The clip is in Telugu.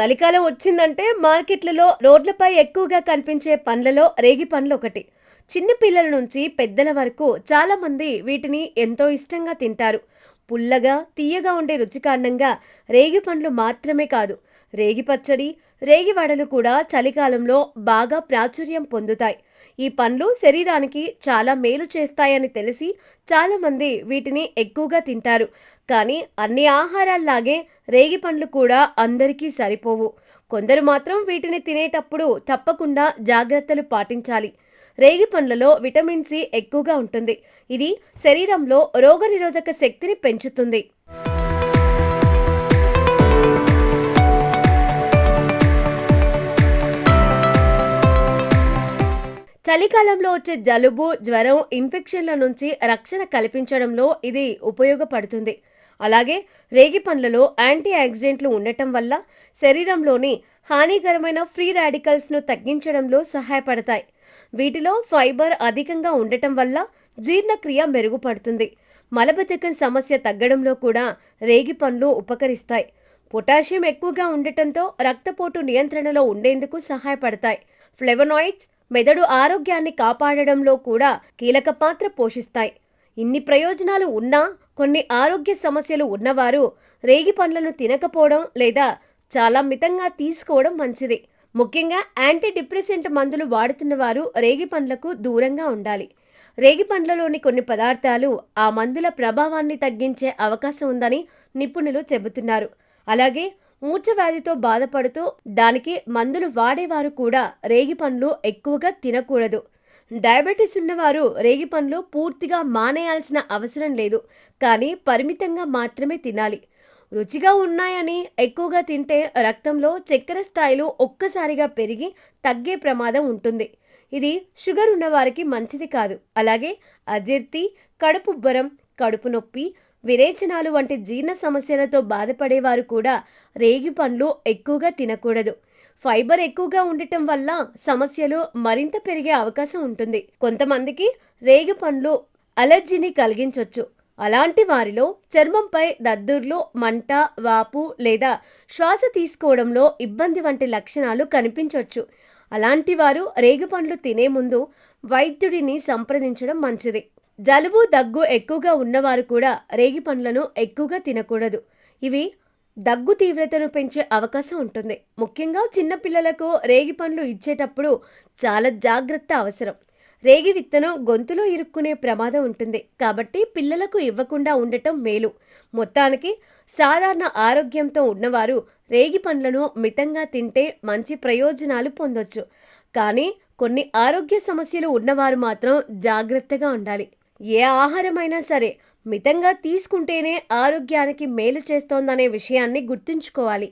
చలికాలం వచ్చిందంటే మార్కెట్లలో రోడ్లపై ఎక్కువగా కనిపించే పండ్లలో రేగి పండ్లు ఒకటి. చిన్న పిల్లల నుంచి పెద్దల వరకు చాలా మంది వీటిని ఎంతో ఇష్టంగా తింటారు. పుల్లగా తీయగా ఉండే రుచి కారణంగా రేగి పండ్లు మాత్రమే కాదు, రేగి పచ్చడి, రేగి వడలు కూడా చలికాలంలో బాగా ప్రాచుర్యం పొందుతాయి. ఈ పండ్లు శరీరానికి చాలా మేలు చేస్తాయని తెలిసి చాలా మంది వీటిని ఎక్కువగా తింటారు. కానీ అన్ని ఆహారాల్లాగే రేగి పండ్లు కూడా అందరికీ సరిపోవు. కొందరు మాత్రం వీటిని తినేటప్పుడు తప్పకుండా జాగ్రత్తలు పాటించాలి. రేగి పండ్లలో విటమిన్ సి ఎక్కువగా ఉంటుంది. ఇది శరీరంలో రోగనిరోధక శక్తిని పెంచుతుంది. చలికాలంలో వచ్చే జలుబు, జ్వరం, ఇన్ఫెక్షన్ల నుంచి రక్షణ కల్పించడంలో ఇది ఉపయోగపడుతుంది. అలాగే రేగి పండ్లలో యాంటీ ఆక్సిడెంట్లు ఉండటం వల్ల శరీరంలోని హానికరమైన ఫ్రీ రాడికల్స్ను తగ్గించడంలో సహాయపడతాయి. వీటిలో ఫైబర్ అధికంగా ఉండటం వల్ల జీర్ణక్రియ మెరుగుపడుతుంది. మలబద్ధకం సమస్య తగ్గడంలో కూడా రేగి పండ్లు ఉపకరిస్తాయి. పొటాషియం ఎక్కువగా ఉండటంతో రక్తపోటు నియంత్రణలో ఉండేందుకు సహాయపడతాయి. ఫ్లెవనాయిడ్స్ మెదడు ఆరోగ్యాన్ని కాపాడడంలో కూడా కీలక పాత్ర పోషిస్తాయి. ఇన్ని ప్రయోజనాలు ఉన్నా కొన్ని ఆరోగ్య సమస్యలు ఉన్నవారు రేగి పండ్లను తినకపోవడం లేదా చాలా మితంగా తీసుకోవడం మంచిది. ముఖ్యంగా యాంటీ డిప్రెసెంట్ మందులు వాడుతున్న వారు రేగి పండ్లకు దూరంగా ఉండాలి. రేగి పండ్లలోని కొన్ని పదార్థాలు ఆ మందుల ప్రభావాన్ని తగ్గించే అవకాశం ఉందని నిపుణులు చెబుతున్నారు. అలాగే మూర్ఛ వ్యాధితో బాధపడుతూ దానికి మందులు వాడేవారు కూడా రేగి పండ్లు ఎక్కువగా తినకూడదు. డయాబెటీస్ ఉన్నవారు రేగి పండ్లు పూర్తిగా మానేయాల్సిన అవసరం లేదు, కానీ పరిమితంగా మాత్రమే తినాలి. రుచిగా ఉన్నాయని ఎక్కువగా తింటే రక్తంలో చక్కెర స్థాయిలు ఒక్కసారిగా పెరిగి తగ్గే ప్రమాదం ఉంటుంది. ఇది షుగర్ ఉన్నవారికి మంచిది కాదు. అలాగే అజీర్తి, కడుపుబ్బరం, కడుపు నొప్పి, విరేచనాలు వంటి జీర్ణ సమస్యలతో బాధపడేవారు కూడా రేగి పండ్లు ఎక్కువగా తినకూడదు. ఫైబర్ ఎక్కువగా ఉండటం వల్ల సమస్యలు మరింత పెరిగే అవకాశం ఉంటుంది. కొంతమందికి రేగి పండ్లు అలర్జీని కలిగించవచ్చు. అలాంటి వారిలో చర్మంపై దద్దుర్లు, మంట, వాపు లేదా శ్వాస తీసుకోవడంలో ఇబ్బంది వంటి లక్షణాలు కనిపించవచ్చు. అలాంటి వారు రేగి పండ్లు తినే ముందు వైద్యుడిని సంప్రదించడం మంచిది. జలుబు, దగ్గు ఎక్కువగా ఉన్నవారు కూడా రేగి పండ్లను ఎక్కువగా తినకూడదు. ఇవి దగ్గు తీవ్రతను పెంచే అవకాశం ఉంటుంది. ముఖ్యంగా చిన్నపిల్లలకు రేగి పండ్లు ఇచ్చేటప్పుడు చాలా జాగ్రత్త అవసరం. రేగి విత్తనం గొంతులో ఇరుక్కునే ప్రమాదం ఉంటుంది, కాబట్టి పిల్లలకు ఇవ్వకుండా ఉండటం మేలు. మొత్తానికి సాధారణ ఆరోగ్యంతో ఉన్నవారు రేగి పండ్లను మితంగా తింటే మంచి ప్రయోజనాలు పొందొచ్చు. కానీ కొన్ని ఆరోగ్య సమస్యలు ఉన్నవారు మాత్రం జాగ్రత్తగా ఉండాలి. ఏ ఆహారమైనా సరే మితంగా తీసుకుంటేనే ఆరోగ్యానికి మేలు చేస్తోందనే విషయాన్ని గుర్తుంచుకోవాలి.